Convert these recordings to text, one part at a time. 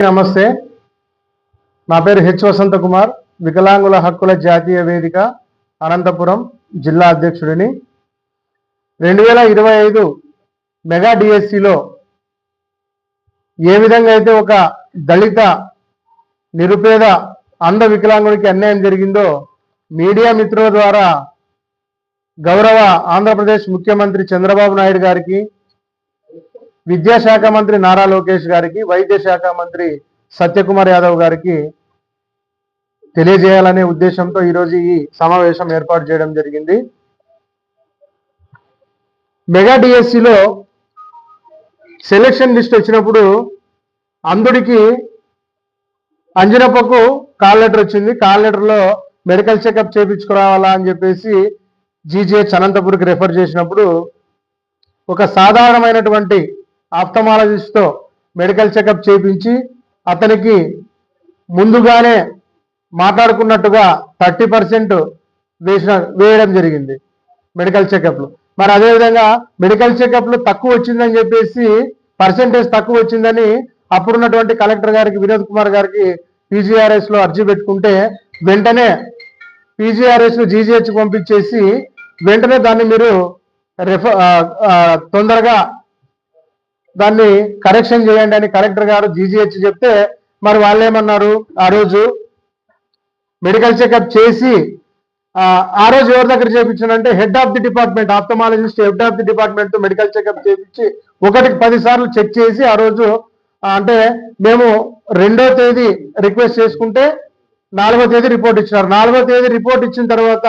నమస్తే, నా పేరు హెచ్ వసంత కుమార్, వికలాంగుల హక్కుల జాతీయ వేదిక అనంతపురం జిల్లా అధ్యక్షుడిని. 2025 మెగా డిఎస్సిలో ఏ విధంగా అయితే ఒక దళిత నిరుపేద అంధ వికలాంగుడికి అన్యాయం జరిగిందో మీడియా మిత్రుల ద్వారా గౌరవ ఆంధ్రప్రదేశ్ ముఖ్యమంత్రి చంద్రబాబు నాయుడు గారికి, విద్యాశాఖ మంత్రి నారా లోకేష్ గారికి, వైద్య శాఖ మంత్రి సత్యకుమార్ యాదవ్ గారికి తెలియజేయాలనే ఉద్దేశంతో ఈరోజు ఈ సమావేశం ఏర్పాటు చేయడం జరిగింది. మెగా డిఎస్సిలో సెలక్షన్ లిస్ట్ వచ్చినప్పుడు అంధుడికి అంజనప్పకు కాల్ లెటర్ వచ్చింది. కాల్ లెటర్లో మెడికల్ చెకప్ చేయించుకురావాలా అని చెప్పేసి జీజీహెచ్ అనంతపూర్కి రెఫర్ చేసినప్పుడు ఒక సాధారణమైనటువంటి ఆప్థమాలజిస్ట్తో మెడికల్ చెకప్ చేయించి అతనికి ముందుగానే మాట్లాడుకున్నట్టుగా 30% వేయడం జరిగింది మెడికల్ చెకప్లు. మరి అదేవిధంగా మెడికల్ చెకప్లు తక్కువ వచ్చిందని చెప్పేసి పర్సెంటేజ్ తక్కువ వచ్చిందని అప్పుడున్నటువంటి కలెక్టర్ గారికి, వినోద్ కుమార్ గారికి పీజీఆర్ఎస్లో అర్జీ పెట్టుకుంటే వెంటనే పీజీఆర్ఎస్ను జీజీహెచ్ పంపించేసి వెంటనే దాన్ని మీరు తొందరగా దాన్ని కరెక్షన్ చేయండి అని కలెక్టర్ గారు జీజీహెచ్ చెప్తే, మరి వాళ్ళు ఏమన్నారు, ఆ రోజు మెడికల్ చెకప్ చేసి ఆ రోజు ఎవరి దగ్గర చేయించానంటే head of the department, ophthalmologist head of the department medical checkup చేయించి 1కి 10 సార్లు చెక్ చేసి ఆ రోజు అంటే మేము 2వ తేదీ రిక్వెస్ట్ చేసుకుంటే 4వ తేదీ రిపోర్ట్ ఇచ్చినారు. 4వ తేదీ రిపోర్ట్ ఇచ్చిన తర్వాత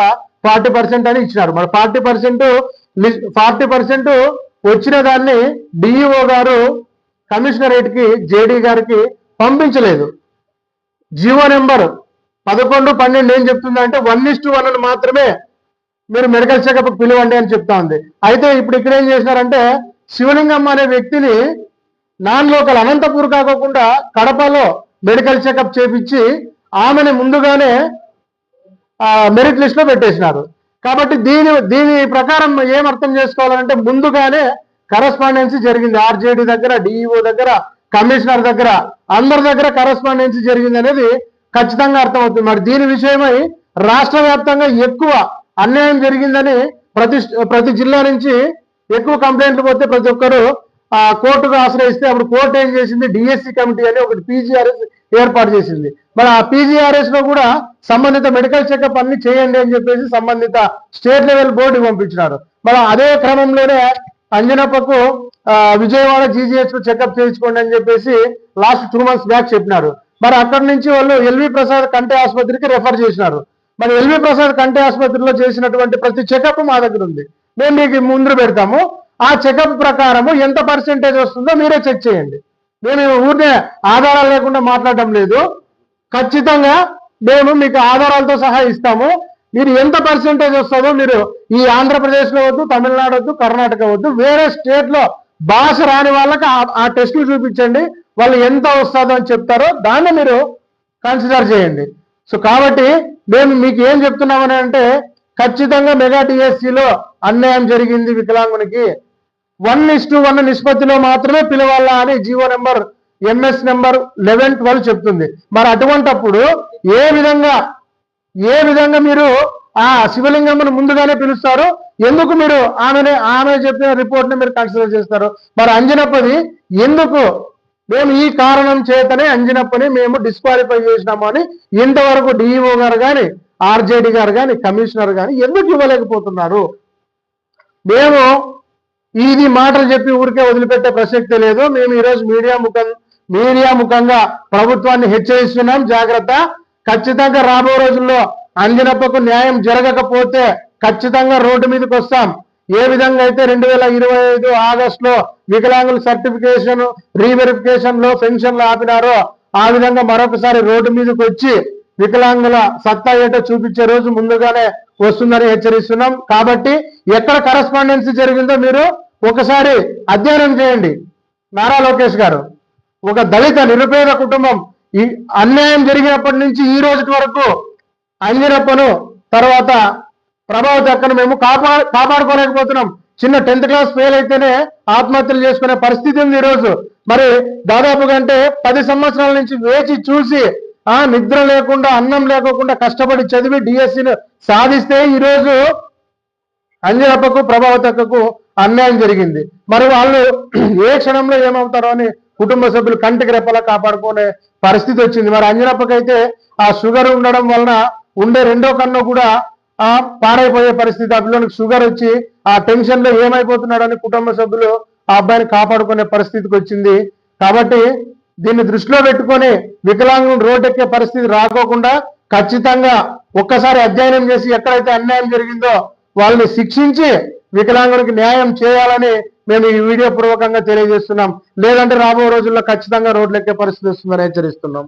40% అని ఇచ్చినారు. మరి 40% వచ్చిన దాన్ని డిఈఓ గారు కమిషనరేట్కి, జేడీ గారికి పంపించలేదు. జీవో నెంబర్ 11/12 ఏం చెప్తుందంటే 1:1 మాత్రమే మీరు మెడికల్ చెకప్ పిలవండి అని చెప్తా ఉంది. అయితే ఇప్పుడు ఇక్కడ ఏం చేసినారంటే శివలింగం అనే వ్యక్తిని నాన్ లోకల్ అనంతపూర్ కాకుండా కడపలో మెడికల్ చెకప్ చేపించి ఆమెను ముందుగానే మెరిట్ లిస్ట్ లో పెట్టేసినారు. కాబట్టి దీని ప్రకారం ఏం అర్థం చేసుకోవాలంటే ముందుగానే కరస్పాండెన్సీ జరిగింది. ఆర్జేడీ దగ్గర, డిఈఓ దగ్గర, కమిషనర్ దగ్గర, అందరి దగ్గర కరస్పాండెన్సీ జరిగింది అనేది ఖచ్చితంగా అర్థమవుతుంది. మరి దీని విషయమై రాష్ట్ర వ్యాప్తంగా ఎక్కువ అన్యాయం జరిగిందని ప్రతి జిల్లా నుంచి ఎక్కువ కంప్లైంట్లు పోతే ప్రతి ఒక్కరు కోర్టుకు ఆశ్రయిస్తే అప్పుడు కోర్టు ఏం చేసింది, డిఎస్సి కమిటీ అని ఒకటి పీజీఆర్ఎస్ ఏర్పాటు చేసింది. మరి ఆ పీజీఆర్ఎస్ లో కూడా సంబంధిత మెడికల్ చెకప్ అన్ని చేయండి అని చెప్పేసి సంబంధిత స్టేట్ లెవెల్ బోర్డు పంపించినారు. మరి అదే క్రమంలోనే అంజనప్పకు విజయవాడ జీజీహెచ్ చెకప్ చేయించుకోండి అని చెప్పేసి లాస్ట్ 2 months బ్యాక్ చెప్పినారు. మరి అక్కడి నుంచి వాళ్ళు ఎల్వి ప్రసాద్ కంటి ఆసుపత్రికి రెఫర్ చేసినారు. మరి ఎల్వి ప్రసాద్ కంటి ఆసుపత్రిలో చేసినటువంటి ప్రతి చెకప్ మా దగ్గర ఉంది, మేము మీకు ముందు పెడతాము. ఆ చెకప్ ప్రకారము ఎంత పర్సెంటేజ్ వస్తుందో మీరే చెక్ చేయండి. మేము ఊరినే ఆధారాలు లేకుండా మాట్లాడటం లేదు, ఖచ్చితంగా మేము మీకు ఆధారాలతో సహా ఇస్తాము. మీరు ఎంత పర్సెంటేజ్ వస్తుందో మీరు ఈ ఆంధ్రప్రదేశ్లో వద్దు, తమిళనాడు వద్దు, కర్ణాటక వద్దు, వేరే స్టేట్లో భాష రాని వాళ్ళకి ఆ టెస్టులు చూపించండి, వాళ్ళు ఎంత వస్తుందో అని చెప్తారో దాన్ని మీరు కన్సిడర్ చేయండి. సో కాబట్టి మేము మీకు ఏం చెప్తున్నామని అంటే ఖచ్చితంగా మెగా డిఎస్సిలో అన్యాయం జరిగింది, వికలాంగునికి 1:1 నిష్పత్తిలో మాత్రమే పిలవాలా అని జీవో నెంబర్ ఎంఎస్ నెంబర్ 1112 చెప్తుంది. మరి అటువంటప్పుడు ఏ విధంగా మీరు ఆ శివలింగంను ముందుగానే పిలుస్తారు, ఎందుకు మీరు ఆమె చెప్పిన రిపోర్ట్ని మీరు కన్సిడర్ చేస్తారు? మరి అంజనప్పది ఎందుకు మేము ఈ కారణం చేతనే అంజనప్పని మేము డిస్క్వాలిఫై చేసినాము అని ఇంతవరకు డిఈఓ గారు కానీ, ఆర్జేడీ గారు కానీ, కమిషనర్ కానీ ఎందుకు ఇవ్వలేకపోతున్నారు? మేము ఇది మాటలు చెప్పి ఊరికే వదిలిపెట్టే ప్రసక్తే లేదు. మేము ఈరోజు మీడియా ముఖంగా ప్రభుత్వాన్ని హెచ్చరిస్తున్నాం, జాగ్రత్త. ఖచ్చితంగా రాబో రోజుల్లో అంజనప్పకు న్యాయం జరగకపోతే ఖచ్చితంగా రోడ్డు మీదకి వస్తాం. ఏ విధంగా అయితే 2025 ఆగస్టులో వికలాంగుల సర్టిఫికేషన్ రీవెరిఫికేషన్ లో పెన్షన్లు ఆపినారో ఆ విధంగా మరొకసారి రోడ్డు మీదకి వచ్చి వికలాంగుల సత్తా ఏంటో చూపించే రోజు ముందుగానే వస్తుందని హెచ్చరిస్తున్నాం. కాబట్టి ఎక్కడ కరస్పాండెన్సీ జరిగిందో మీరు ఒకసారి అధ్యయనం చేయండి. నారా లోకేష్ గారు, ఒక దళిత నిరుపేద కుటుంబం ఈ అన్యాయం జరిగినప్పటి నుంచి ఈ రోజు వరకు అంజనప్పను తర్వాత ప్రభావిత అక్కను మేము కాపాడుకోలేకపోతున్నాం. చిన్న 10th క్లాస్ ఫెయిల్ అయితేనే ఆత్మహత్యలు చేసుకునే పరిస్థితి ఉంది ఈరోజు. మరి దాదాపుగా అంటే 10 సంవత్సరాల నుంచి వేచి చూసి నిద్ర లేకుండా అన్నం లేకోకుండా కష్టపడి చదివి డిఎస్సిని సాధిస్తే ఈరోజు అంజనప్పకు ప్రభావతక్కకు అన్యాయం జరిగింది. మరి వాళ్ళు ఏ క్షణంలో ఏమవుతారో అని కుటుంబ సభ్యులు కంటికి రెప్పలా కాపాడుకునే పరిస్థితి వచ్చింది. మరి అంజనప్పకైతే ఆ షుగర్ ఉండడం వలన ఉండే రెండో కన్ను కూడా పాడైపోయే పరిస్థితి. ఆ పిల్లలకు షుగర్ వచ్చి ఆ టెన్షన్ లో ఏమైపోతున్నాడని కుటుంబ సభ్యులు ఆ అబ్బాయిని కాపాడుకునే పరిస్థితికి వచ్చింది. కాబట్టి దీన్ని దృష్టిలో పెట్టుకొని వికలాంగులు రోడ్డెక్కే పరిస్థితి రాకోకుండా ఖచ్చితంగా ఒక్కసారి అధ్యయనం చేసి ఎక్కడైతే అన్యాయం జరిగిందో వాళ్ళని శిక్షించి వికలాంగునికి న్యాయం చేయాలని మేము ఈ వీడియో పూర్వకంగా తెలియజేస్తున్నాం. లేదంటే రాబో రోజుల్లో ఖచ్చితంగా రోడ్లెక్కే పరిస్థితి వస్తుందని హెచ్చరిస్తున్నాం.